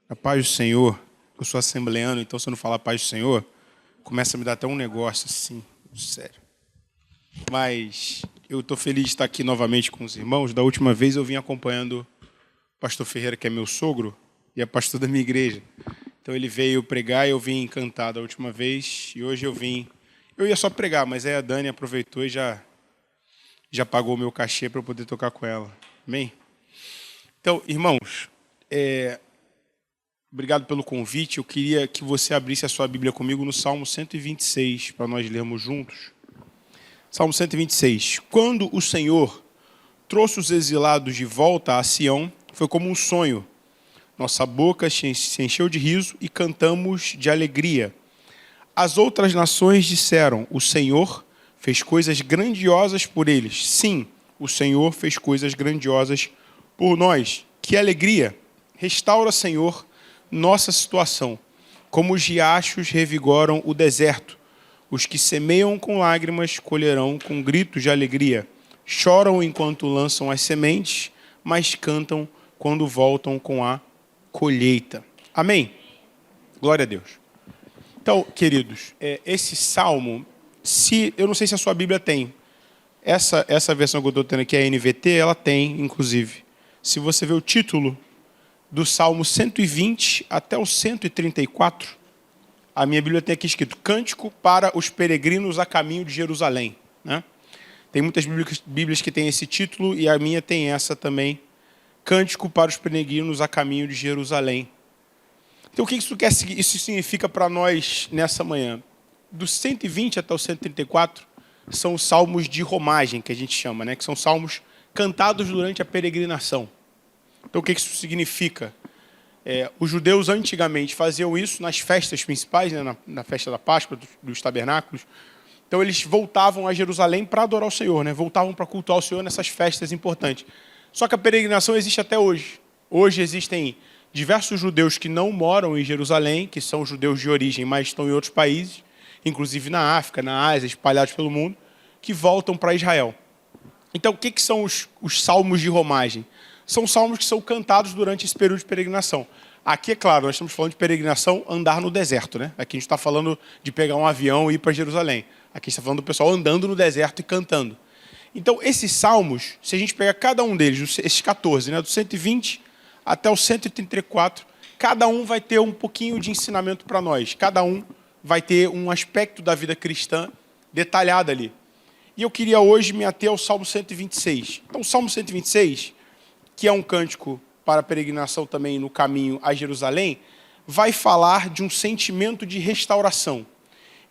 A paz do Senhor. Eu sou assembleano, então se eu não falar paz do Senhor, começa a me dar até um negócio assim, sério. Mas eu estou feliz de estar aqui novamente com os irmãos. Da última vez eu vim acompanhando o pastor Ferreira, que é meu sogro, e é pastor da minha igreja. Então ele veio pregar e eu vim encantado a última vez. E hoje eu vim... Eu ia só pregar, mas aí a Dani aproveitou e já pagou o meu cachê para eu poder tocar com ela. Amém? Então, irmãos, obrigado pelo convite. Eu queria que você abrisse a sua Bíblia comigo no Salmo 126, para nós lermos juntos. Salmo 126. Quando o Senhor trouxe os exilados de volta a Sião, foi como um sonho. Nossa boca se encheu de riso e cantamos de alegria. As outras nações disseram, o Senhor fez coisas grandiosas por eles. Sim, o Senhor fez coisas grandiosas por nós. Que alegria! Restaura, Senhor, nossa situação. Como os riachos revigoram o deserto. Os que semeiam com lágrimas colherão com gritos de alegria. Choram enquanto lançam as sementes, mas cantam quando voltam com a colheita. Amém? Glória a Deus. Então, queridos, esse salmo, eu não sei se a sua Bíblia tem. Essa versão que eu estou tendo aqui, a NVT, ela tem, inclusive. Se você ver o título do Salmo 120 até o 134, a minha Bíblia tem aqui escrito Cântico para os peregrinos a caminho de Jerusalém. Né? Tem muitas Bíblias que têm esse título e a minha tem essa também. Cântico para os peregrinos a caminho de Jerusalém. Então, o que isso significa para nós nessa manhã? Do 120 até o 134 são os salmos de romagem, que a gente chama, né? Que são salmos cantados durante a peregrinação. Então, o que isso significa? Os judeus antigamente faziam isso nas festas principais, né? na festa da Páscoa, dos tabernáculos. Então, eles voltavam a Jerusalém para adorar o Senhor, né? Voltavam para cultuar o Senhor nessas festas importantes. Só que a peregrinação existe até hoje. Hoje existem diversos judeus que não moram em Jerusalém, que são judeus de origem, mas estão em outros países, inclusive na África, na Ásia, espalhados pelo mundo, que voltam para Israel. Então, o que são os salmos de romagem? São salmos que são cantados durante esse período de peregrinação. Aqui, é claro, nós estamos falando de peregrinação andar no deserto, né? Aqui a gente está falando de pegar um avião e ir para Jerusalém. Aqui a gente está falando do pessoal andando no deserto e cantando. Então, esses salmos, se a gente pegar cada um deles, esses 14, né, do 120 até o 134, cada um vai ter um pouquinho de ensinamento para nós. Cada um vai ter um aspecto da vida cristã detalhado ali. E eu queria hoje me ater ao Salmo 126. Então, o Salmo 126, que é um cântico para a peregrinação também no caminho a Jerusalém, vai falar de um sentimento de restauração.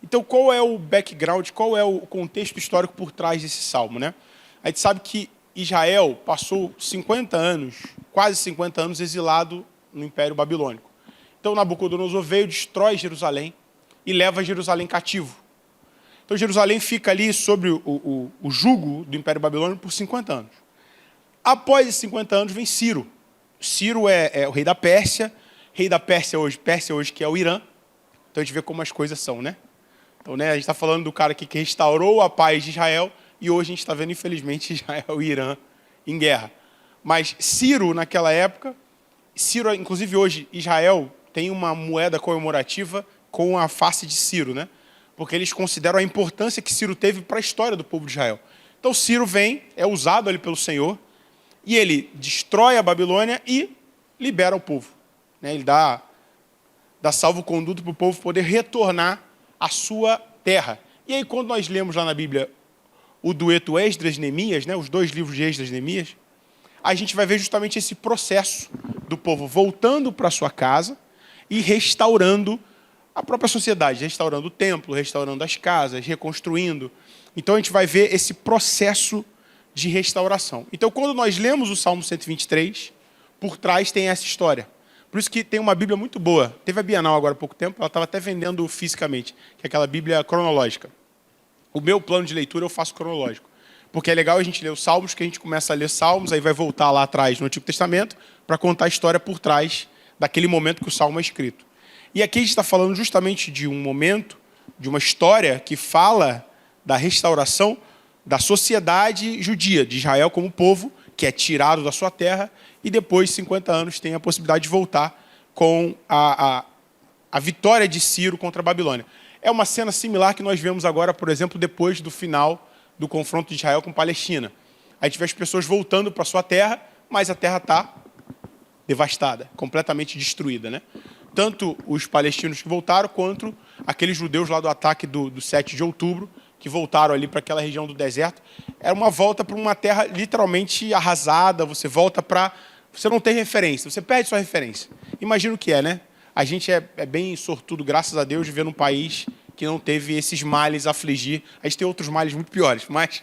Então, qual é o background, qual é o contexto histórico por trás desse salmo, né? A gente sabe que Israel passou 50 anos, quase 50 anos, exilado no Império Babilônico. Então, Nabucodonosor veio, destrói Jerusalém e leva Jerusalém cativo. Então, Jerusalém fica ali sobre o jugo do Império Babilônico por 50 anos. Após esses 50 anos, vem Ciro. Ciro é o rei da Pérsia. Rei da Pérsia hoje que é o Irã. Então, a gente vê como as coisas são, né? Então, né, a gente está falando do cara que restaurou a paz de Israel e hoje a gente está vendo, infelizmente, Israel e Irã em guerra. Mas Ciro, naquela época, inclusive hoje, Israel tem uma moeda comemorativa com a face de Ciro, né? Porque eles consideram a importância que Ciro teve para a história do povo de Israel. Então, Ciro vem, é usado ali pelo Senhor, e ele destrói a Babilônia e libera o povo. Né? Ele dá salvo-conduto para o povo poder retornar à sua terra. E aí, quando nós lemos lá na Bíblia o dueto Esdras-Neemias, né? Os dois livros de Esdras-Neemias, a gente vai ver justamente esse processo do povo voltando para a sua casa e restaurando a própria sociedade, restaurando o templo, restaurando as casas, reconstruindo. Então, a gente vai ver esse processo de restauração. Então, quando nós lemos o Salmo 123, por trás tem essa história. Por isso que tem uma Bíblia muito boa. Teve a Bienal agora há pouco tempo, ela estava até vendendo fisicamente, que é aquela Bíblia cronológica. O meu plano de leitura eu faço cronológico. Porque é legal a gente ler os Salmos, que a gente começa a ler Salmos, aí vai voltar lá atrás no Antigo Testamento, para contar a história por trás daquele momento que o Salmo é escrito. E aqui a gente está falando justamente de um momento, de uma história que fala da restauração da sociedade judia, de Israel como povo, que é tirado da sua terra, e depois, 50 anos, tem a possibilidade de voltar com a vitória de Ciro contra a Babilônia. É uma cena similar que nós vemos agora, por exemplo, depois do final do confronto de Israel com Palestina. A gente vê as pessoas voltando para sua terra, mas a terra está devastada, completamente destruída, né? Tanto os palestinos que voltaram, quanto aqueles judeus lá do ataque do 7 de outubro, que voltaram ali para aquela região do deserto. Era uma volta para uma terra literalmente arrasada, você volta para... Você não tem referência, você perde sua referência. Imagina o que é, né? A gente é bem sortudo, graças a Deus, de viver num país que não teve esses males a afligir. A gente tem outros males muito piores, mas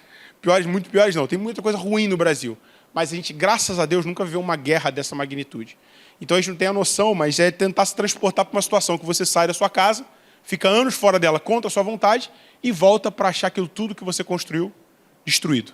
muito piores não. Tem muita coisa ruim no Brasil. Mas a gente, graças a Deus, nunca viveu uma guerra dessa magnitude. Então a gente não tem a noção, mas é tentar se transportar para uma situação que você sai da sua casa, fica anos fora dela contra a sua vontade e volta para achar aquilo tudo que você construiu destruído.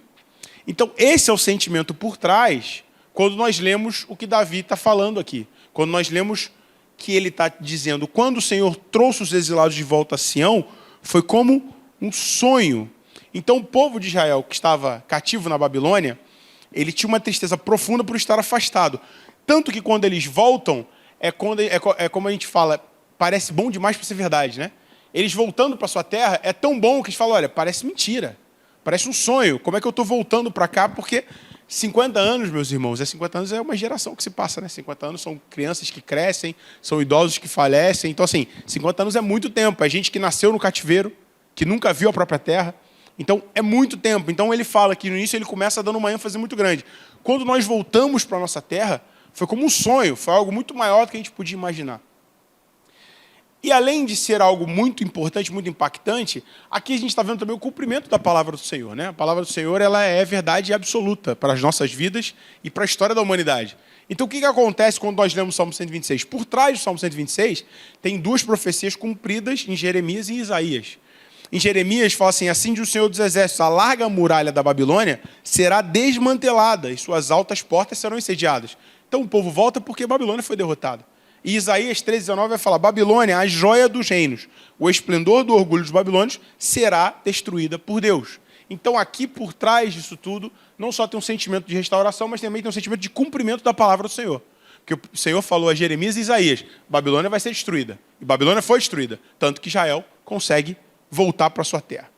Então esse é o sentimento por trás quando nós lemos o que Davi está falando aqui. Quando nós lemos que ele está dizendo, quando o Senhor trouxe os exilados de volta a Sião, foi como um sonho. Então o povo de Israel, que estava cativo na Babilônia, ele tinha uma tristeza profunda por estar afastado. Tanto que quando eles voltam, é como a gente fala, parece bom demais para ser verdade, né? Eles voltando para sua terra, é tão bom que eles falam, olha, parece mentira, parece um sonho. Como é que eu estou voltando para cá? Porque 50 anos, meus irmãos, 50 anos é uma geração que se passa, né? 50 anos são crianças que crescem, são idosos que falecem. Então, assim, 50 anos é muito tempo. É gente que nasceu no cativeiro, que nunca viu a própria terra. Então, é muito tempo. Então, ele fala que no início ele começa dando uma ênfase muito grande. Quando nós voltamos para a nossa terra, foi como um sonho, foi algo muito maior do que a gente podia imaginar. E além de ser algo muito importante, muito impactante, aqui a gente está vendo também o cumprimento da palavra do Senhor, né? A palavra do Senhor, ela é verdade absoluta para as nossas vidas e para a história da humanidade. Então, o que acontece quando nós lemos o Salmo 126? Por trás do Salmo 126, tem duas profecias cumpridas em Jeremias e em Isaías. Em Jeremias, fala assim diz o Senhor dos Exércitos, a larga muralha da Babilônia será desmantelada e suas altas portas serão incendiadas. Então, o povo volta porque a Babilônia foi derrotada. E Isaías 13,19 vai falar, Babilônia, a joia dos reinos, o esplendor do orgulho dos babilônios, será destruída por Deus. Então, aqui por trás disso tudo, não só tem um sentimento de restauração, mas também tem um sentimento de cumprimento da palavra do Senhor. Porque o Senhor falou a Jeremias e Isaías, Babilônia vai ser destruída. E Babilônia foi destruída, tanto que Israel consegue voltar para a sua terra.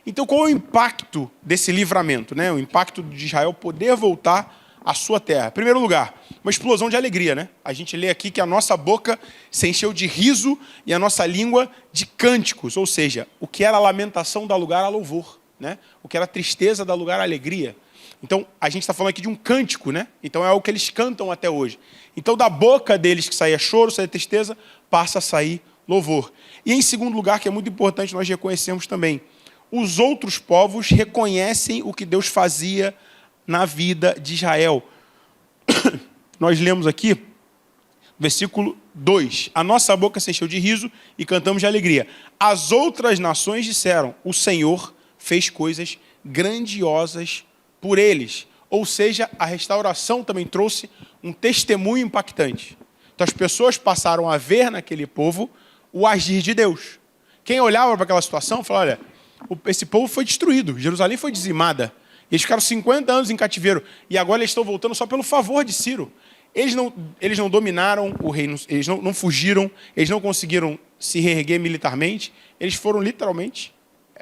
Então, qual é o impacto desse livramento, né? O impacto de Israel poder voltar à sua terra? Em primeiro lugar, uma explosão de alegria, né? A gente lê aqui que a nossa boca se encheu de riso e a nossa língua de cânticos, ou seja, o que era lamentação dá lugar a louvor, né? O que era tristeza dá lugar a alegria. Então, a gente está falando aqui de um cântico, né? Então, é algo que eles cantam até hoje. Então, da boca deles que saía choro, saía tristeza, passa a sair louvor. E em segundo lugar, que é muito importante nós reconhecermos também, os outros povos reconhecem o que Deus fazia na vida de Israel. Nós lemos aqui, versículo 2. A nossa boca se encheu de riso e cantamos de alegria. As outras nações disseram, o Senhor fez coisas grandiosas por eles. Ou seja, a restauração também trouxe um testemunho impactante. Então as pessoas passaram a ver naquele povo o agir de Deus. Quem olhava para aquela situação, falava, olha, esse povo foi destruído, Jerusalém foi dizimada. Eles ficaram 50 anos em cativeiro e agora eles estão voltando só pelo favor de Ciro. Eles não dominaram o reino, eles não fugiram, eles não conseguiram se reerguer militarmente, eles foram literalmente,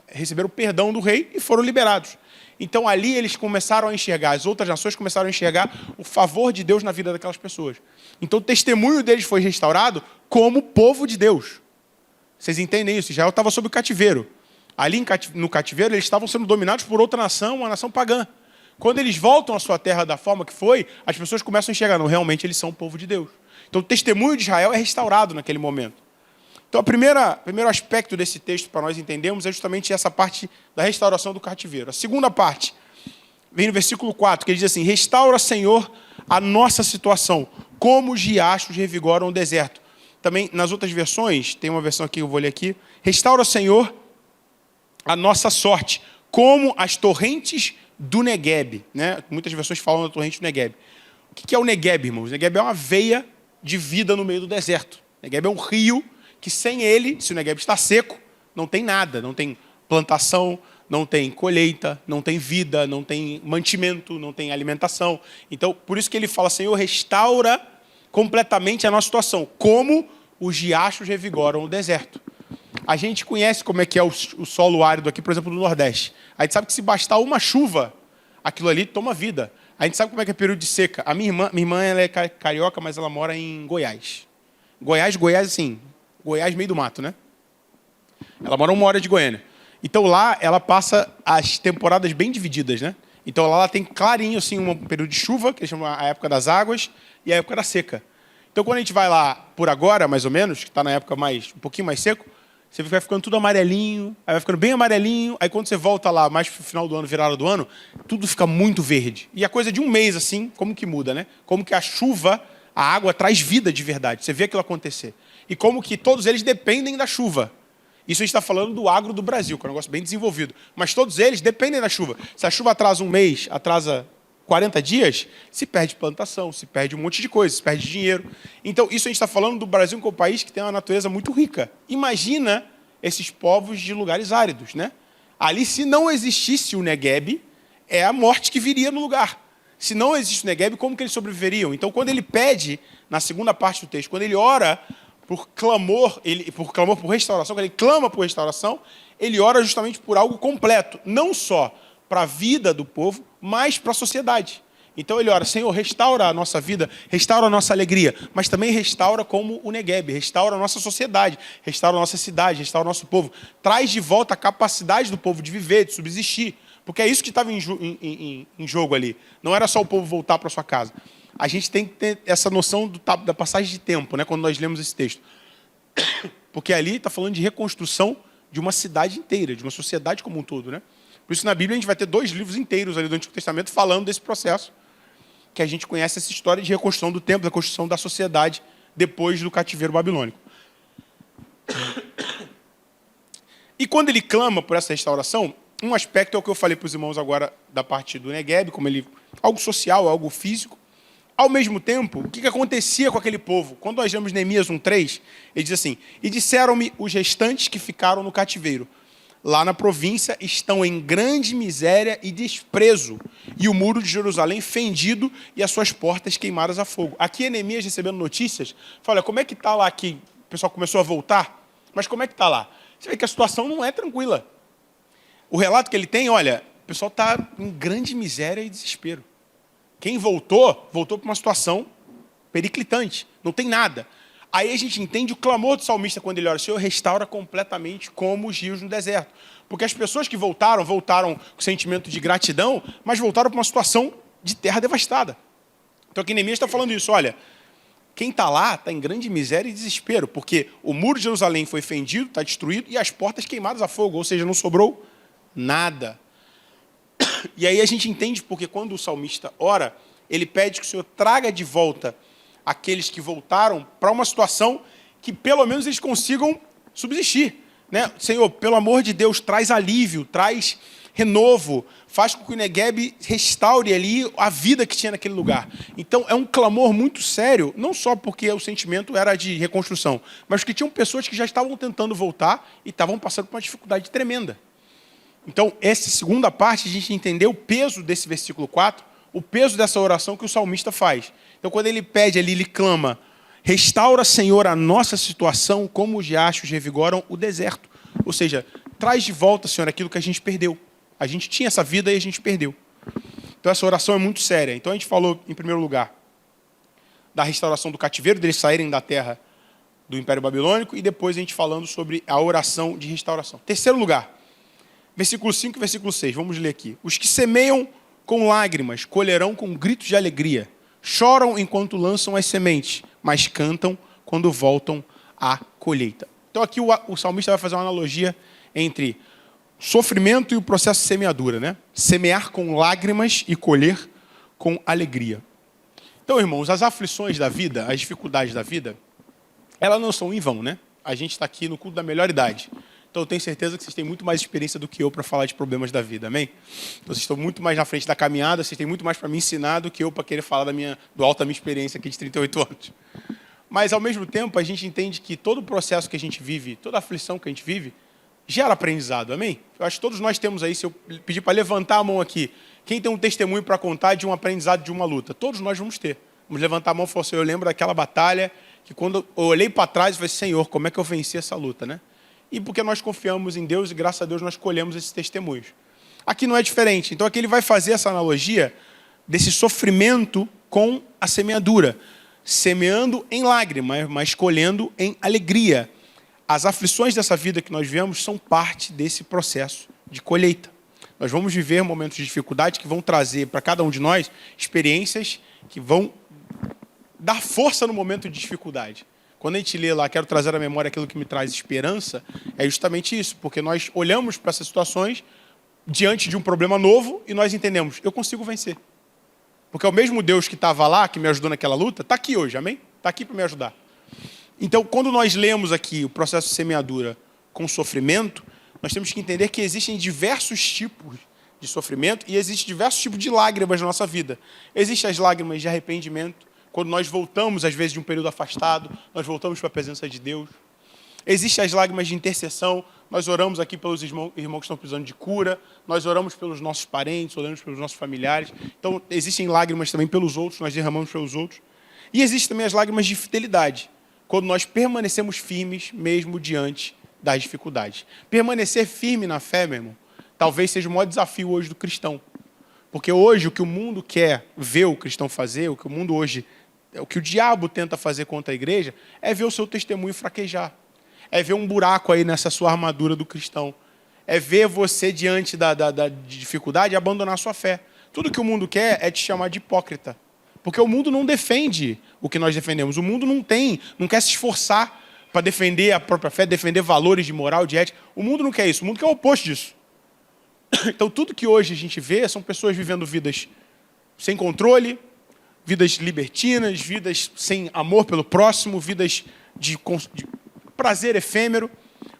receberam o perdão do rei e foram liberados. Então ali eles começaram a enxergar, as outras nações começaram a enxergar o favor de Deus na vida daquelas pessoas. Então o testemunho deles foi restaurado como povo de Deus. Vocês entendem isso? Israel estava sob o cativeiro. Ali no cativeiro, eles estavam sendo dominados por outra nação, uma nação pagã. Quando eles voltam à sua terra da forma que foi, as pessoas começam a enxergar, não, realmente eles são o povo de Deus. Então o testemunho de Israel é restaurado naquele momento. Então o primeiro aspecto desse texto para nós entendermos é justamente essa parte da restauração do cativeiro. A segunda parte, vem no versículo 4, que ele diz assim, restaura, Senhor, a nossa situação, como os riachos revigoram o deserto. Também, nas outras versões, tem uma versão aqui que eu vou ler aqui, restaura, Senhor, a nossa sorte, como as torrentes do Negueb, né? Muitas versões falam da torrente do Negueb. O que é o Negueb, irmãos? O Negueb é uma veia de vida no meio do deserto. O Negueb é um rio que sem ele, se o Negueb está seco, não tem nada, não tem plantação, não tem colheita, não tem vida, não tem mantimento, não tem alimentação. Então, por isso que ele fala, Senhor, restaura completamente a nossa situação. Como os riachos revigoram o deserto. A gente conhece como é que é o solo árido aqui, por exemplo, no Nordeste. A gente sabe que se bastar uma chuva, aquilo ali toma vida. A gente sabe como é que é período de seca. A minha irmã ela é carioca, mas ela mora em Goiás. Goiás, assim, Goiás meio do mato, né? Ela mora 1 hora de Goiânia. Então lá ela passa as temporadas bem divididas, né? Então lá ela tem clarinho assim um período de chuva, que eles chamam a época das águas, e a época da seca. Então quando a gente vai lá por agora, mais ou menos, que está na época um pouquinho mais seco, você vai ficando tudo amarelinho, aí vai ficando bem amarelinho, aí quando você volta lá mais pro final do ano, virada do ano, tudo fica muito verde. E a coisa de um mês assim, como que muda, né? Como que a chuva, a água traz vida de verdade. Você vê aquilo acontecer. E como que todos eles dependem da chuva. Isso a gente está falando do agro do Brasil, que é um negócio bem desenvolvido. Mas todos eles dependem da chuva. Se a chuva atrasa um mês, atrasa 40 dias, se perde plantação, se perde um monte de coisa, se perde dinheiro. Então, isso a gente está falando do Brasil, que é um país que tem uma natureza muito rica. Imagina esses povos de lugares áridos, né? Ali, se não existisse o Negueb, é a morte que viria no lugar. Se não existe o Negueb, como que eles sobreviveriam? Então, quando ele pede, na segunda parte do texto, quando ele ora por clamor por restauração, quando ele clama por restauração, ele ora justamente por algo completo, não só para a vida do povo, mas para a sociedade. Então ele ora, Senhor, restaura a nossa vida, restaura a nossa alegria, mas também restaura como o Negueb, restaura a nossa sociedade, restaura a nossa cidade, restaura o nosso povo. Traz de volta a capacidade do povo de viver, de subsistir, porque é isso que estava em jogo ali. Não era só o povo voltar para sua casa. A gente tem que ter essa noção da passagem de tempo, né, quando nós lemos esse texto. Porque ali está falando de reconstrução de uma cidade inteira, de uma sociedade como um todo, né? Por isso, na Bíblia, a gente vai ter 2 livros inteiros ali do Antigo Testamento falando desse processo, que a gente conhece essa história de reconstrução do templo, da construção da sociedade depois do cativeiro babilônico. E quando ele clama por essa restauração, um aspecto é o que eu falei para os irmãos agora da parte do Negueb, como ele, algo social, algo físico. Ao mesmo tempo, o que acontecia com aquele povo? Quando nós lemos Neemias 1:3, ele diz assim, e disseram-me os restantes que ficaram no cativeiro, lá na província estão em grande miséria e desprezo, e o muro de Jerusalém fendido e as suas portas queimadas a fogo. Aqui é Neemias recebendo notícias, fala, como é que está lá que o pessoal começou a voltar? Mas como é que está lá? Você vê que a situação não é tranquila. O relato que ele tem, olha, o pessoal está em grande miséria e desespero. Quem voltou, voltou para uma situação periclitante, não tem nada. Aí a gente entende o clamor do salmista quando ele ora, Senhor, restaura completamente como os rios no deserto. Porque as pessoas que voltaram com sentimento de gratidão, mas voltaram para uma situação de terra devastada. Então aqui Neemias está falando isso, olha, quem está lá está em grande miséria e desespero, porque o muro de Jerusalém foi fendido, está destruído, e as portas queimadas a fogo, ou seja, não sobrou nada. E aí a gente entende porque quando o salmista ora, ele pede que o Senhor traga de volta aqueles que voltaram para uma situação que pelo menos eles consigam subsistir, né? Senhor, pelo amor de Deus, traz alívio, traz renovo, faz com que o Negueb restaure ali a vida que tinha naquele lugar. Então é um clamor muito sério, não só porque o sentimento era de reconstrução, mas porque tinham pessoas que já estavam tentando voltar e estavam passando por uma dificuldade tremenda. Então, essa segunda parte, a gente entendeu o peso desse versículo 4, o peso dessa oração que o salmista faz. Então, quando ele pede ali, ele clama, restaura, Senhor, a nossa situação como os riachos revigoram o deserto. Ou seja, traz de volta, Senhor, aquilo que a gente perdeu. A gente tinha essa vida e a gente perdeu. Então, essa oração é muito séria. Então, a gente falou, em primeiro lugar, da restauração do cativeiro, deles saírem da terra do Império Babilônico, e depois a gente falando sobre a oração de restauração. Terceiro lugar, versículo 5 e versículo 6, vamos ler aqui. Os que semeiam com lágrimas colherão com gritos de alegria. Choram enquanto lançam as sementes, mas cantam quando voltam à colheita. Então aqui o salmista vai fazer uma analogia entre sofrimento e o processo de semeadura, né? Semear com lágrimas e colher com alegria. Então, irmãos, as aflições da vida, as dificuldades da vida, elas não são em vão, né? A gente está aqui no culto da melhor idade. Então, eu tenho certeza que vocês têm muito mais experiência do que eu para falar de problemas da vida, amém? Então, vocês estão muito mais na frente da caminhada, vocês têm muito mais para me ensinar do que eu para querer falar do alto da minha experiência aqui de 38 anos. Mas, ao mesmo tempo, a gente entende que todo o processo que a gente vive, toda a aflição que a gente vive, gera aprendizado, amém? Eu acho que todos nós temos aí, se eu pedir para levantar a mão aqui, quem tem um testemunho para contar de um aprendizado de uma luta? Todos nós vamos ter. Vamos levantar a mão e falar assim, eu lembro daquela batalha que quando eu olhei para trás, eu falei, Senhor, como é que eu venci essa luta, né? E porque nós confiamos em Deus e graças a Deus nós colhemos esses testemunhos. Aqui não é diferente. Então aqui ele vai fazer essa analogia desse sofrimento com a semeadura. Semeando em lágrimas, mas colhendo em alegria. As aflições dessa vida que nós vivemos são parte desse processo de colheita. Nós vamos viver momentos de dificuldade que vão trazer para cada um de nós experiências que vão dar força no momento de dificuldade. Quando a gente lê lá, quero trazer à memória aquilo que me traz esperança, é justamente isso, porque nós olhamos para essas situações diante de um problema novo e nós entendemos, eu consigo vencer. Porque é o mesmo Deus que estava lá, que me ajudou naquela luta, está aqui hoje, amém? Está aqui para me ajudar. Então, quando nós lemos aqui o processo de semeadura com sofrimento, nós temos que entender que existem diversos tipos de sofrimento e existem diversos tipos de lágrimas na nossa vida. Existem as lágrimas de arrependimento, quando nós voltamos, às vezes, de um período afastado, nós voltamos para a presença de Deus. Existem as lágrimas de intercessão, nós oramos aqui pelos irmãos que estão precisando de cura, nós oramos pelos nossos parentes, oramos pelos nossos familiares. Então, existem lágrimas também pelos outros, nós derramamos pelos outros. E existem também as lágrimas de fidelidade, quando nós permanecemos firmes mesmo diante das dificuldades. Permanecer firme na fé, meu irmão, talvez seja o maior desafio hoje do cristão. Porque hoje o que o mundo quer ver o cristão fazer, o que o mundo hoje, o que o diabo tenta fazer contra a igreja, é ver o seu testemunho fraquejar. É ver um buraco aí nessa sua armadura do cristão. É ver você diante da dificuldade abandonar a sua fé. Tudo que o mundo quer é te chamar de hipócrita. Porque o mundo não defende o que nós defendemos. O mundo não quer se esforçar para defender a própria fé, defender valores de moral, de ética. O mundo não quer isso. O mundo quer o oposto disso. Então, tudo que hoje a gente vê são pessoas vivendo vidas sem controle, vidas libertinas, vidas sem amor pelo próximo, vidas de prazer efêmero.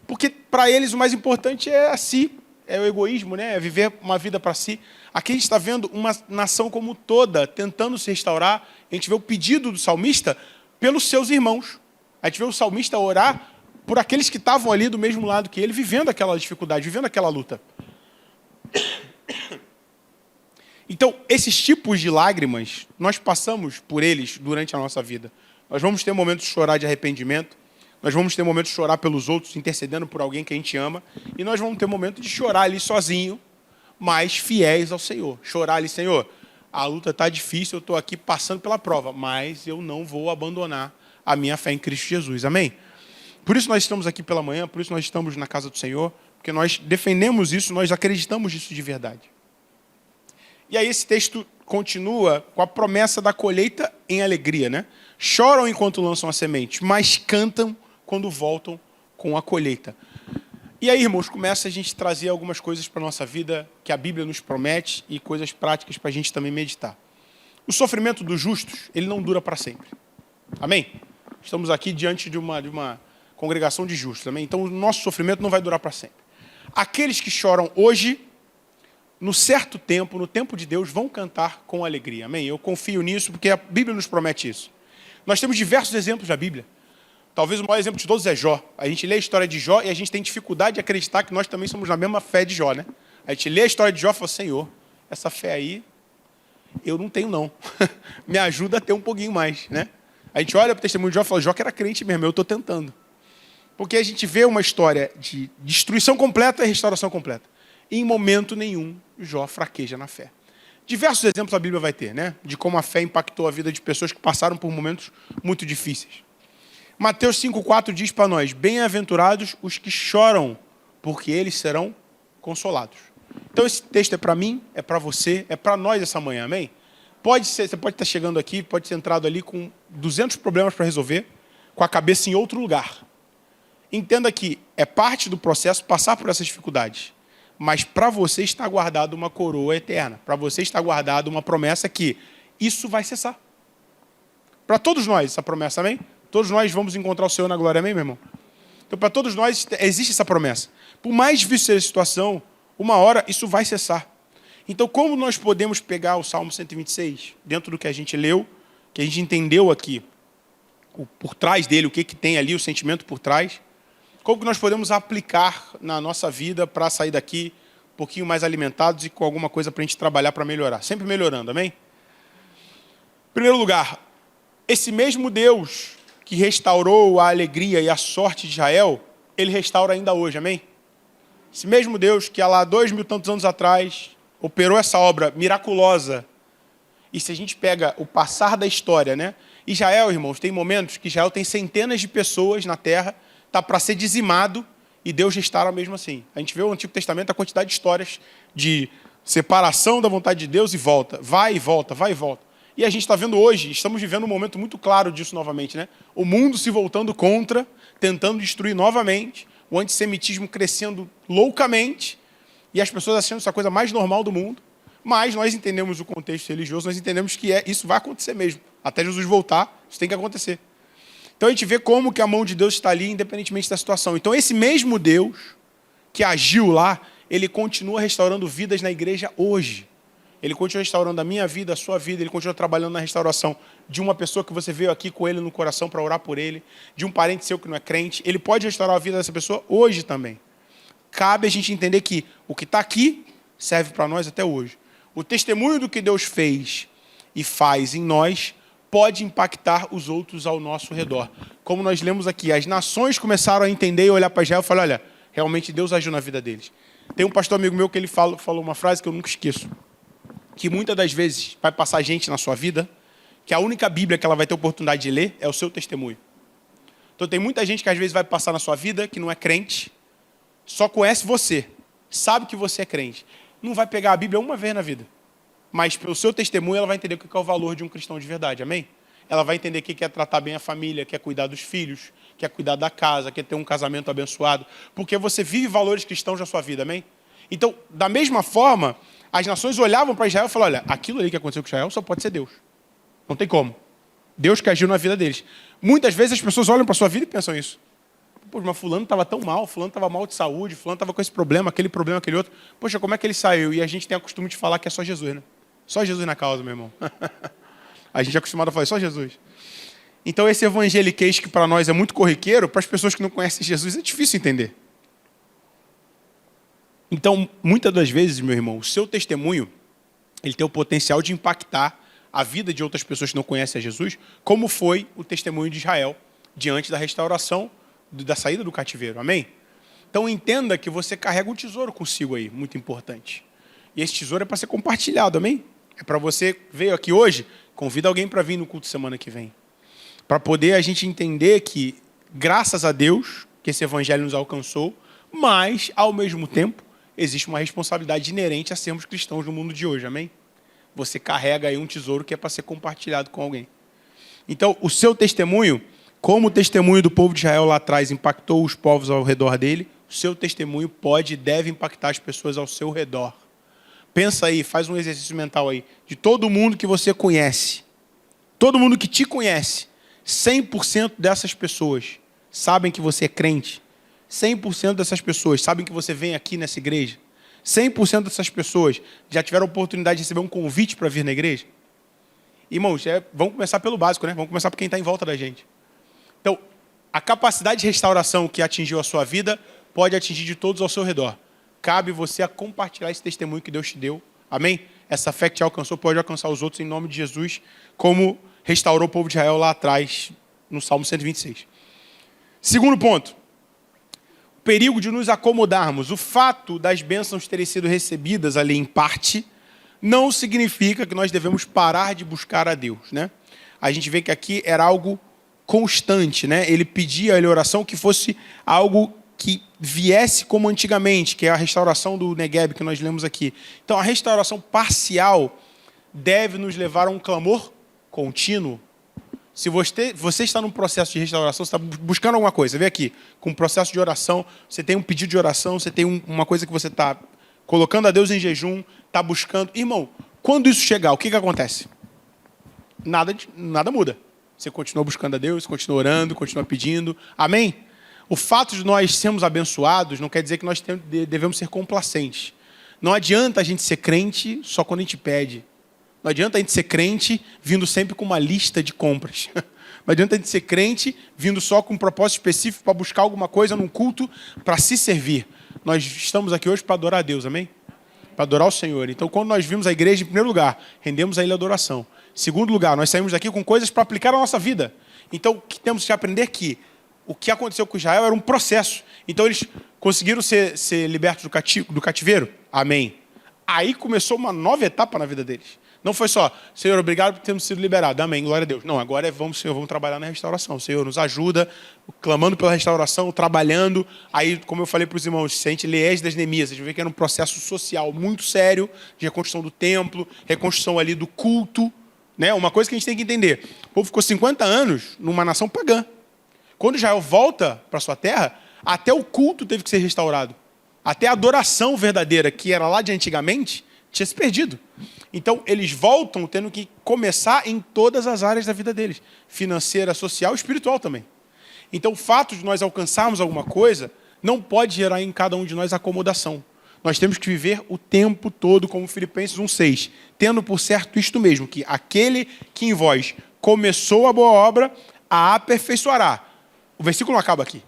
Porque, para eles, o mais importante é a si. É o egoísmo, né? É viver uma vida para si. Aqui a gente está vendo uma nação como toda tentando se restaurar. A gente vê o pedido do salmista pelos seus irmãos. A gente vê o salmista orar por aqueles que estavam ali do mesmo lado que ele, vivendo aquela dificuldade, vivendo aquela luta. Então, esses tipos de lágrimas, nós passamos por eles durante a nossa vida. Nós vamos ter momentos de chorar de arrependimento, nós vamos ter momentos de chorar pelos outros, intercedendo por alguém que a gente ama, e nós vamos ter momentos de chorar ali sozinho, mas fiéis ao Senhor. Chorar ali, Senhor, a luta está difícil, eu estou aqui passando pela prova, mas eu não vou abandonar a minha fé em Cristo Jesus. Amém? Por isso nós estamos aqui pela manhã, por isso nós estamos na casa do Senhor, porque nós defendemos isso, nós acreditamos nisso de verdade. E aí esse texto continua com a promessa da colheita em alegria, né? Choram enquanto lançam a semente, mas cantam quando voltam com a colheita. E aí, irmãos, começa a gente trazer algumas coisas para a nossa vida que a Bíblia nos promete e coisas práticas para a gente também meditar. O sofrimento dos justos, ele não dura para sempre. Amém? Estamos aqui diante de uma congregação de justos. Amém? Então, o nosso sofrimento não vai durar para sempre. Aqueles que choram hoje, no certo tempo, no tempo de Deus, vão cantar com alegria. Amém? Eu confio nisso porque a Bíblia nos promete isso. Nós temos diversos exemplos da Bíblia. Talvez o maior exemplo de todos é Jó. A gente lê a história de Jó e a gente tem dificuldade de acreditar que nós também somos na mesma fé de Jó, né? A gente lê a história de Jó e fala, Senhor, essa fé aí, eu não tenho não. Me ajuda a ter um pouquinho mais, né? A gente olha para o testemunho de Jó e fala, Jó que era crente mesmo, eu estou tentando. Porque a gente vê uma história de destruição completa e restauração completa. E em momento nenhum, Jó fraqueja na fé. Diversos exemplos a Bíblia vai ter, né? De como a fé impactou a vida de pessoas que passaram por momentos muito difíceis. Mateus 5,4 diz para nós, bem-aventurados os que choram, porque eles serão consolados. Então esse texto é para mim, é para você, é para nós essa manhã, amém? Pode ser, você pode estar chegando aqui, pode ter entrado ali com 200 problemas para resolver, com a cabeça em outro lugar. Entenda que é parte do processo passar por essas dificuldades. Mas para você está guardado uma coroa eterna. Para você está guardado uma promessa que isso vai cessar. Para todos nós, essa promessa, amém? Todos nós vamos encontrar o Senhor na glória, amém, meu irmão? Então, para todos nós, existe essa promessa. Por mais difícil seja a situação, uma hora isso vai cessar. Então, como nós podemos pegar o Salmo 126, dentro do que a gente leu, que a gente entendeu aqui, por trás dele, o que tem ali, o sentimento por trás, como que nós podemos aplicar na nossa vida para sair daqui um pouquinho mais alimentados e com alguma coisa para a gente trabalhar para melhorar? Sempre melhorando, amém? Em primeiro lugar, esse mesmo Deus que restaurou a alegria e a sorte de Israel, ele restaura ainda hoje, amém? Esse mesmo Deus que há lá 2000 e tantos anos atrás operou essa obra miraculosa. E se a gente pega o passar da história, né? Israel, irmãos, tem momentos que Israel tem centenas de pessoas na terra, está para ser dizimado, e Deus restaura mesmo assim. A gente vê no Antigo Testamento a quantidade de histórias de separação da vontade de Deus e volta. Vai e volta, vai e volta. E a gente está vendo hoje, estamos vivendo um momento muito claro disso novamente, né? O mundo se voltando contra, tentando destruir novamente, o antissemitismo crescendo loucamente, e as pessoas achando isso a coisa mais normal do mundo. Mas nós entendemos o contexto religioso, nós entendemos que isso vai acontecer mesmo. Até Jesus voltar, isso tem que acontecer. Então a gente vê como que a mão de Deus está ali, independentemente da situação. Então esse mesmo Deus que agiu lá, ele continua restaurando vidas na igreja hoje. Ele continua restaurando a minha vida, a sua vida, ele continua trabalhando na restauração de uma pessoa que você veio aqui com ele no coração para orar por ele, de um parente seu que não é crente. Ele pode restaurar a vida dessa pessoa hoje também. Cabe a gente entender que o que está aqui serve para nós até hoje. O testemunho do que Deus fez e faz em nós pode impactar os outros ao nosso redor. Como nós lemos aqui, as nações começaram a entender e olhar para Israel e falar, olha, realmente Deus agiu na vida deles. Tem um pastor amigo meu que ele falou uma frase que eu nunca esqueço, que muitas das vezes vai passar gente na sua vida, que a única Bíblia que ela vai ter oportunidade de ler é o seu testemunho. Então tem muita gente que às vezes vai passar na sua vida, que não é crente, só conhece você, sabe que você é crente. Não vai pegar a Bíblia uma vez na vida, mas pelo seu testemunho ela vai entender o que é o valor de um cristão de verdade, amém? Ela vai entender que quer tratar bem a família, quer cuidar dos filhos, quer cuidar da casa, quer ter um casamento abençoado, porque você vive valores cristãos na sua vida, amém? Então, da mesma forma, as nações olhavam para Israel e falavam, olha, aquilo ali que aconteceu com Israel só pode ser Deus. Não tem como. Deus que agiu na vida deles. Muitas vezes as pessoas olham para a sua vida e pensam isso. Pô, mas fulano estava tão mal, fulano estava mal de saúde, fulano estava com esse problema, aquele outro. Poxa, como é que ele saiu? E a gente tem o costume de falar que é só Jesus, né? Só Jesus na causa, meu irmão. A gente é acostumado a falar, só Jesus. Então esse evangeliquez que para nós é muito corriqueiro, para as pessoas que não conhecem Jesus é difícil entender. Então, muitas das vezes, meu irmão, o seu testemunho, ele tem o potencial de impactar a vida de outras pessoas que não conhecem a Jesus, como foi o testemunho de Israel diante da restauração, da saída do cativeiro. Amém? Então, entenda que você carrega um tesouro consigo aí, muito importante. E esse tesouro é para ser compartilhado, amém? É para você, veio aqui hoje, convida alguém para vir no culto semana que vem. Para poder a gente entender que, graças a Deus, que esse evangelho nos alcançou, mas, ao mesmo tempo, existe uma responsabilidade inerente a sermos cristãos no mundo de hoje, amém? Você carrega aí um tesouro que é para ser compartilhado com alguém. Então, o seu testemunho, como o testemunho do povo de Israel lá atrás impactou os povos ao redor dele, o seu testemunho pode e deve impactar as pessoas ao seu redor. Pensa aí, faz um exercício mental aí, de todo mundo que você conhece, todo mundo que te conhece, 100% dessas pessoas sabem que você é crente, 100% dessas pessoas sabem que você vem aqui nessa igreja, 100% dessas pessoas já tiveram a oportunidade de receber um convite para vir na igreja. Irmãos, vamos começar pelo básico, né? Vamos começar por quem está em volta da gente. Então, a capacidade de restauração que atingiu a sua vida pode atingir de todos ao seu redor. Cabe você a compartilhar esse testemunho que Deus te deu. Amém? Essa fé que te alcançou pode alcançar os outros em nome de Jesus, como restaurou o povo de Israel lá atrás, no Salmo 126. Segundo ponto. O perigo de nos acomodarmos. O fato das bênçãos terem sido recebidas ali em parte, não significa que nós devemos parar de buscar a Deus, né? A gente vê que aqui era algo constante, né? Ele pedia a oração que fosse algo que viesse como antigamente, que é a restauração do Negueb que nós lemos aqui. Então, a restauração parcial deve nos levar a um clamor contínuo. Se você está num processo de restauração, você está buscando alguma coisa, você vê aqui, com um processo de oração, você tem um pedido de oração, você tem uma coisa que você está colocando a Deus em jejum, está buscando. Irmão, quando isso chegar, o que acontece? Nada muda. Você continua buscando a Deus, continua orando, continua pedindo. Amém? O fato de nós sermos abençoados não quer dizer que nós devemos ser complacentes. Não adianta a gente ser crente só quando a gente pede. Não adianta a gente ser crente vindo sempre com uma lista de compras. Não adianta a gente ser crente vindo só com um propósito específico para buscar alguma coisa num culto para se servir. Nós estamos aqui hoje para adorar a Deus, amém? Para adorar o Senhor. Então, quando nós vimos a igreja, em primeiro lugar, rendemos a Ele a adoração. Segundo lugar, nós saímos daqui com coisas para aplicar na nossa vida. Então, temos que aprender que o que aconteceu com Israel era um processo. Então, eles conseguiram ser libertos do cativeiro? Amém. Aí começou uma nova etapa na vida deles. Não foi só, Senhor, obrigado por termos sido liberados. Amém, glória a Deus. Não, agora Senhor, vamos trabalhar na restauração. Senhor, nos ajuda, clamando pela restauração, trabalhando. Aí, como eu falei para os irmãos, se a gente lê Esdras e Neemias, a gente vê que era um processo social muito sério, de reconstrução do templo, reconstrução ali do culto. Né? Uma coisa que a gente tem que entender. O povo ficou 50 anos numa nação pagã. Quando Israel volta para sua terra, até o culto teve que ser restaurado. Até a adoração verdadeira, que era lá de antigamente, tinha se perdido. Então, eles voltam tendo que começar em todas as áreas da vida deles. Financeira, social e espiritual também. Então, o fato de nós alcançarmos alguma coisa não pode gerar em cada um de nós acomodação. Nós temos que viver o tempo todo, como Filipenses 1,6, tendo por certo isto mesmo, que aquele que em vós começou a boa obra, a aperfeiçoará. O versículo não acaba aqui.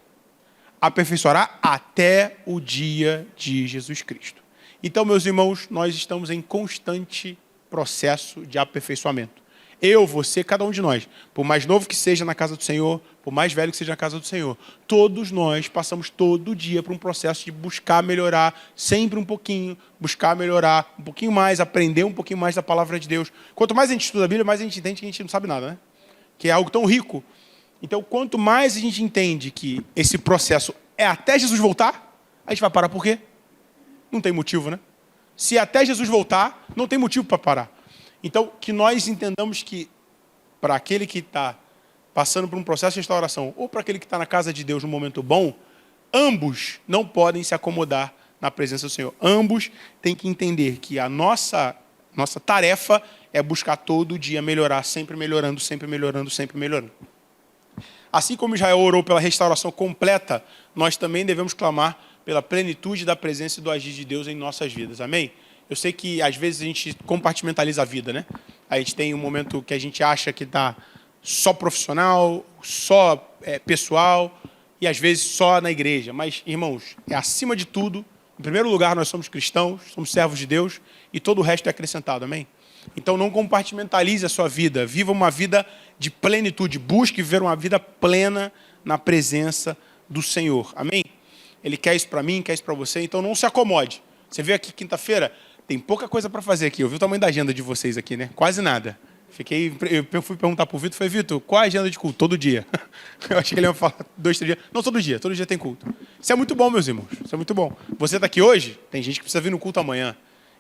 Aperfeiçoará até o dia de Jesus Cristo. Então, meus irmãos, nós estamos em constante processo de aperfeiçoamento. Eu, você, cada um de nós, por mais novo que seja na casa do Senhor, por mais velho que seja na casa do Senhor, todos nós passamos todo dia por um processo de buscar melhorar, sempre um pouquinho, buscar melhorar um pouquinho mais, aprender um pouquinho mais da palavra de Deus. Quanto mais a gente estuda a Bíblia, mais a gente entende que a gente não sabe nada, né? Que é algo tão rico. Então, quanto mais a gente entende que esse processo é até Jesus voltar, a gente vai parar por quê? Não tem motivo, né? Se até Jesus voltar, não tem motivo para parar. Então, que nós entendamos que para aquele que está passando por um processo de restauração ou para aquele que está na casa de Deus num momento bom, ambos não podem se acomodar na presença do Senhor. Ambos têm que entender que a nossa tarefa é buscar todo dia melhorar, sempre melhorando, sempre melhorando, sempre melhorando. Assim como Israel orou pela restauração completa, nós também devemos clamar pela plenitude da presença e do agir de Deus em nossas vidas. Amém? Eu sei que às vezes a gente compartimentaliza a vida, né? A gente tem um momento que a gente acha que está só profissional, só pessoal e às vezes só na igreja. Mas, irmãos, é acima de tudo, em primeiro lugar nós somos cristãos, somos servos de Deus e todo o resto é acrescentado. Amém? Então não compartimentalize a sua vida, viva uma vida de plenitude, busque viver uma vida plena na presença do Senhor. Amém? Ele quer isso para mim, quer isso para você, então não se acomode. Você veio aqui quinta-feira, tem pouca coisa para fazer aqui. Eu vi o tamanho da agenda de vocês aqui, né? Quase nada. Eu fui perguntar para o Vitor, falei, Vitor, qual é a agenda de culto? Todo dia. Eu achei que ele ia falar 2, 3 dias. Não, todo dia tem culto. Isso é muito bom, meus irmãos, isso é muito bom. Você está aqui hoje, tem gente que precisa vir no culto amanhã.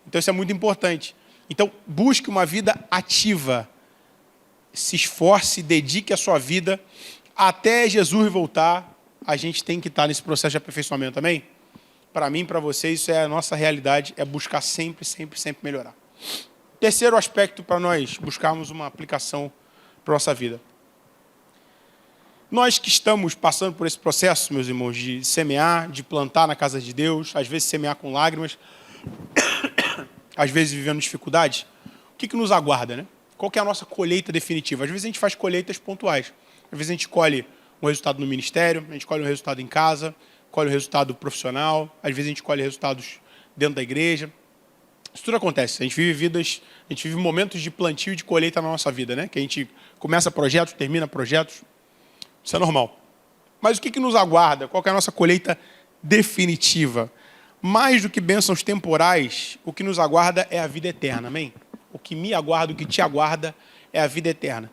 Então isso é muito importante. Então, busque uma vida ativa. Se esforce, dedique a sua vida. Até Jesus voltar, a gente tem que estar nesse processo de aperfeiçoamento, amém? Para mim, para vocês, isso é a nossa realidade, é buscar sempre, sempre, sempre melhorar. Terceiro aspecto para nós buscarmos uma aplicação para a nossa vida. Nós que estamos passando por esse processo, meus irmãos, de semear, de plantar na casa de Deus, às vezes semear com lágrimas, às vezes vivendo dificuldades, o que nos aguarda, né? Qual que é a nossa colheita definitiva? Às vezes a gente faz colheitas pontuais. Às vezes a gente colhe um resultado no ministério, a gente colhe um resultado em casa, colhe um resultado profissional, às vezes a gente colhe resultados dentro da igreja. Isso tudo acontece. A gente vive momentos de plantio e de colheita na nossa vida, né? Que a gente começa projetos, termina projetos. Isso é normal. Mas o que nos aguarda? Qual que é a nossa colheita definitiva? Mais do que bênçãos temporais, o que nos aguarda é a vida eterna, amém? O que me aguarda, o que te aguarda é a vida eterna.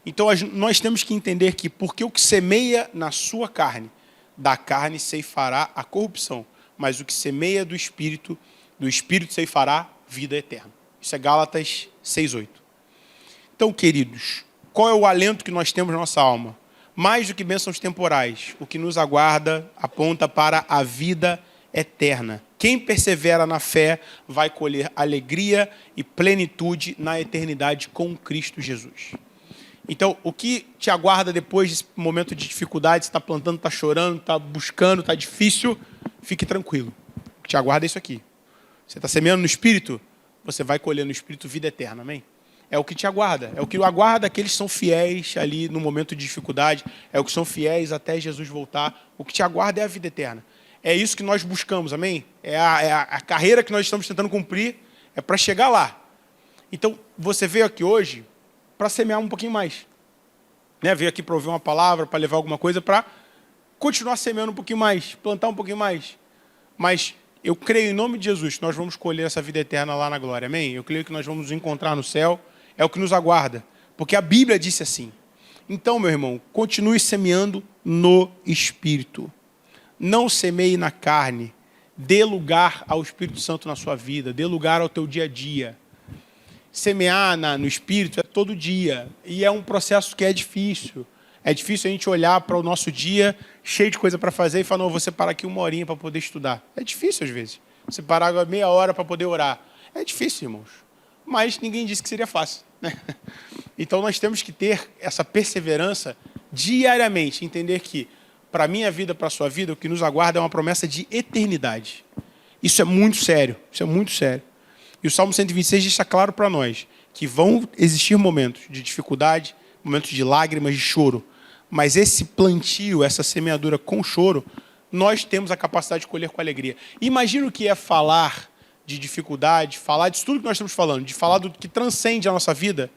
Então, nós temos que entender que, porque o que semeia na sua carne, da carne ceifará a corrupção, mas o que semeia do Espírito ceifará vida eterna. Isso é Gálatas 6:8. Então, queridos, qual é o alento que nós temos na nossa alma? Mais do que bênçãos temporais, o que nos aguarda aponta para a vida eterna. Quem persevera na fé vai colher alegria e plenitude na eternidade com Cristo Jesus. Então, o que te aguarda depois desse momento de dificuldade, você está plantando, está chorando, está buscando, está difícil, fique tranquilo. O que te aguarda é isso aqui. Você está semeando no Espírito, você vai colher no Espírito vida eterna, amém? É o que te aguarda. É o que aguarda aqueles que são fiéis ali no momento de dificuldade, é o que são fiéis até Jesus voltar. O que te aguarda é a vida eterna. É isso que nós buscamos, amém? É a carreira que nós estamos tentando cumprir, é para chegar lá. Então, você veio aqui hoje, para semear um pouquinho mais. Né? Veio aqui para ouvir uma palavra, para levar alguma coisa, para continuar semeando um pouquinho mais, plantar um pouquinho mais. Mas eu creio em nome de Jesus que nós vamos colher essa vida eterna lá na glória. Amém? Eu creio que nós vamos nos encontrar no céu. É o que nos aguarda. Porque a Bíblia disse assim. Então, meu irmão, continue semeando no Espírito. Não semeie na carne. Dê lugar ao Espírito Santo na sua vida. Dê lugar ao teu dia a dia. Semear no Espírito é todo dia. E é um processo que é difícil. É difícil a gente olhar para o nosso dia cheio de coisa para fazer e falar, não, vou separar aqui 1 horinha para poder estudar. É difícil às vezes. Separar meia hora para poder orar. É difícil, irmãos. Mas ninguém disse que seria fácil. Né? Então nós temos que ter essa perseverança diariamente. Entender que para a minha vida, para a sua vida, o que nos aguarda é uma promessa de eternidade. Isso é muito sério. Isso é muito sério. E o Salmo 126 deixa claro para nós que vão existir momentos de dificuldade, momentos de lágrimas, de choro. Mas esse plantio, essa semeadura com choro, nós temos a capacidade de colher com alegria. Imagina o que é falar de dificuldade, falar disso tudo que nós estamos falando, de falar do que transcende a nossa vida,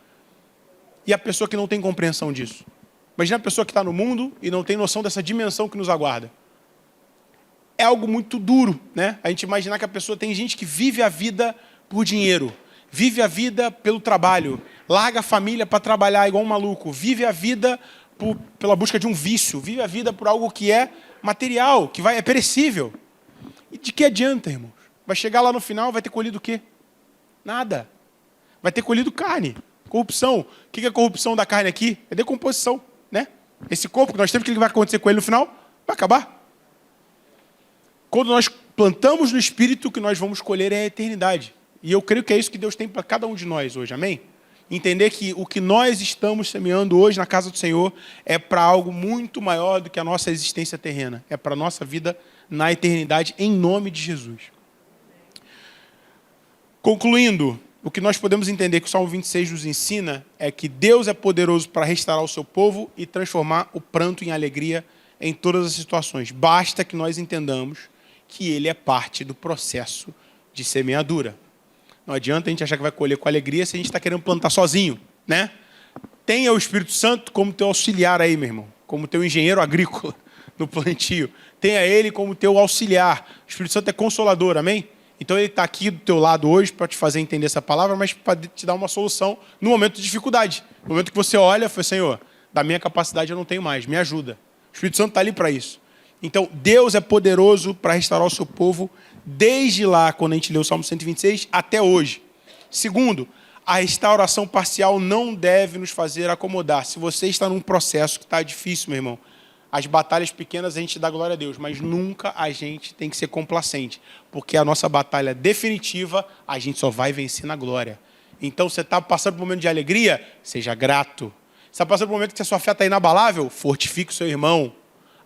e a pessoa que não tem compreensão disso. Imagina a pessoa que está no mundo e não tem noção dessa dimensão que nos aguarda. É algo muito duro, né? A gente imaginar que a pessoa tem gente que vive a vida por dinheiro, vive a vida pelo trabalho, larga a família para trabalhar igual um maluco, vive a vida pela busca de um vício, vive a vida por algo que é material, que é perecível. E de que adianta, irmãos? Vai chegar lá no final, vai ter colhido o quê? Nada. Vai ter colhido carne, corrupção. O que é a corrupção da carne aqui? É decomposição, né? Esse corpo que nós temos, o que vai acontecer com ele no final? Vai acabar. Quando nós plantamos no Espírito, o que nós vamos colher é a eternidade. E eu creio que é isso que Deus tem para cada um de nós hoje, amém? Entender que o que nós estamos semeando hoje na casa do Senhor é para algo muito maior do que a nossa existência terrena. É para a nossa vida na eternidade, em nome de Jesus. Concluindo, o que nós podemos entender que o Salmo 26 nos ensina é que Deus é poderoso para restaurar o seu povo e transformar o pranto em alegria em todas as situações. Basta que nós entendamos que ele é parte do processo de semeadura. Não adianta a gente achar que vai colher com alegria se a gente está querendo plantar sozinho, né? Tenha o Espírito Santo como teu auxiliar aí, meu irmão, como teu engenheiro agrícola no plantio. Tenha ele como teu auxiliar. O Espírito Santo é consolador, amém? Então ele está aqui do teu lado hoje para te fazer entender essa palavra, mas para te dar uma solução no momento de dificuldade. No momento que você olha, foi, Senhor, da minha capacidade eu não tenho mais, me ajuda. O Espírito Santo está ali para isso. Então, Deus é poderoso para restaurar o seu povo desde lá, quando a gente lê o Salmo 126, até hoje. Segundo, a restauração parcial não deve nos fazer acomodar. Se você está num processo que está difícil, meu irmão, as batalhas pequenas a gente dá glória a Deus, mas nunca a gente tem que ser complacente, porque a nossa batalha definitiva a gente só vai vencer na glória. Então, você está passando por um momento de alegria, seja grato. Você está passando por um momento que a sua fé está inabalável, fortifique o seu irmão.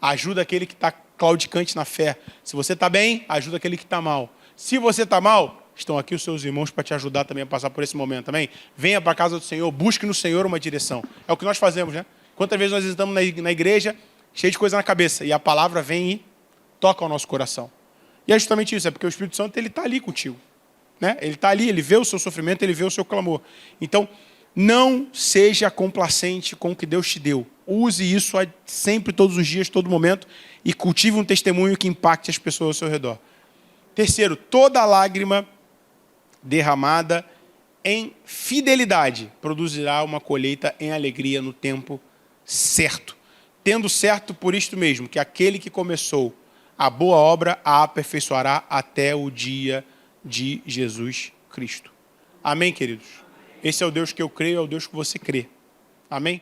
Ajuda aquele que está claudicante na fé. Se você está bem, ajuda aquele que está mal. Se você está mal, estão aqui os seus irmãos para te ajudar também a passar por esse momento também. Venha para a casa do Senhor, busque no Senhor uma direção. É o que nós fazemos, né? Quantas vezes nós estamos na igreja, cheio de coisa na cabeça, e a palavra vem e toca o nosso coração. E é justamente isso, é porque o Espírito Santo ele está ali contigo. Né? Ele está ali, ele vê o seu sofrimento, ele vê o seu clamor. Então, não seja complacente com o que Deus te deu. Use isso sempre, todos os dias, todo momento, e cultive um testemunho que impacte as pessoas ao seu redor. Terceiro, toda lágrima derramada em fidelidade produzirá uma colheita em alegria no tempo certo. Tendo certo por isto mesmo, que aquele que começou a boa obra a aperfeiçoará até o dia de Jesus Cristo. Amém, queridos? Esse é o Deus que eu creio, é o Deus que você crê. Amém?